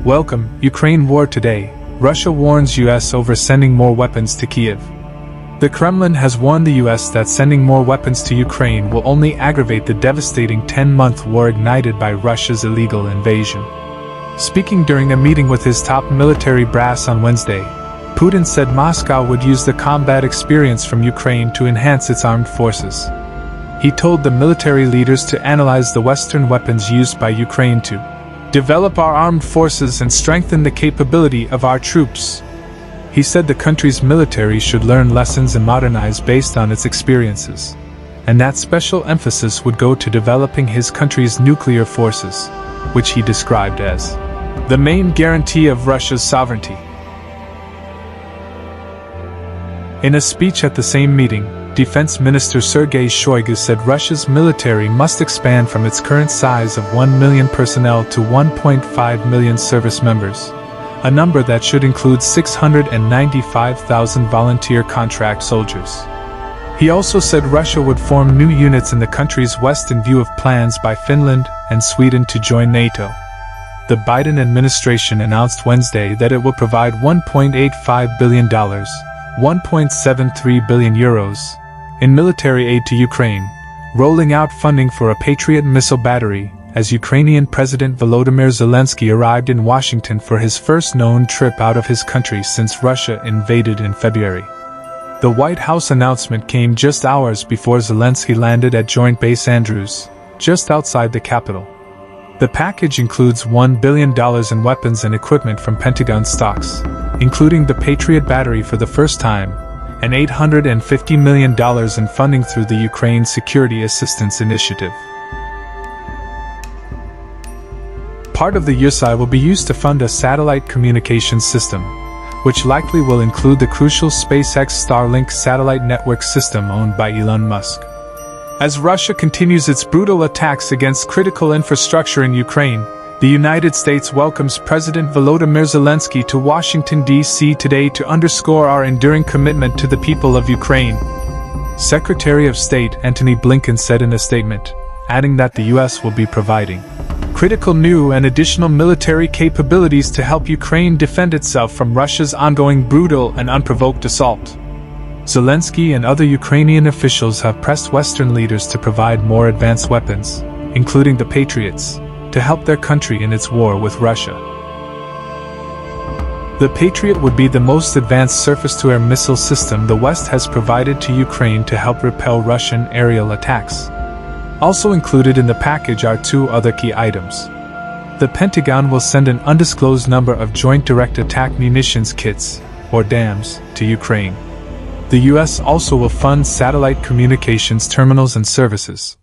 Welcome, Ukraine War Today. Russia warns US over sending more weapons to Kyiv. The Kremlin has warned the US that sending more weapons to Ukraine will only aggravate the devastating 10-month war ignited by Russia's illegal invasion. Speaking during a meeting with his top military brass on Wednesday, Putin said Moscow would use the combat experience from Ukraine to enhance its armed forces. He told the military leaders to analyze the Western weapons used by Ukraine to develop our armed forces and strengthen the capability of our troops. He said the country's military should learn lessons and modernize based on its experiences, and that special emphasis would go to developing his country's nuclear forces, which he described as the main guarantee of Russia's sovereignty. In a speech at the same meeting, Defense Minister Sergei Shoigu said Russia's military must expand from its current size of 1 million personnel to 1.5 million service members, a number that should include 695,000 volunteer contract soldiers. He also said Russia would form new units in the country's west in view of plans by Finland and Sweden to join NATO. The Biden administration announced Wednesday that it will provide $1.85 billion, 1.73 billion euros, in military aid to Ukraine, rolling out funding for a Patriot missile battery, as Ukrainian President Volodymyr Zelensky arrived in Washington for his first known trip out of his country since Russia invaded in February. The White House announcement came just hours before Zelensky landed at Joint Base Andrews, just outside the capital. The package includes $1 billion in weapons and equipment from Pentagon stocks, including the Patriot battery for the first time, and $850 million in funding through the Ukraine Security Assistance Initiative. Part of the USAI will be used to fund a satellite communications system, which likely will include the crucial SpaceX Starlink satellite network system owned by Elon Musk. As Russia continues its brutal attacks against critical infrastructure in Ukraine, the United States welcomes President Volodymyr Zelensky to Washington, D.C. today to underscore our enduring commitment to the people of Ukraine. Secretary of State Antony Blinken said in a statement, adding that the U.S. will be providing critical new and additional military capabilities to help Ukraine defend itself from Russia's ongoing brutal and unprovoked assault. Zelensky and other Ukrainian officials have pressed Western leaders to provide more advanced weapons, including the Patriots, to help their country in its war with Russia. The Patriot would be the most advanced surface-to-air missile system the West has provided to Ukraine to help repel Russian aerial attacks. Also included in the package are two other key items. The Pentagon will send an undisclosed number of Joint Direct Attack Munitions Kits, or DAMs, to Ukraine. The U.S. also will fund satellite communications terminals and services.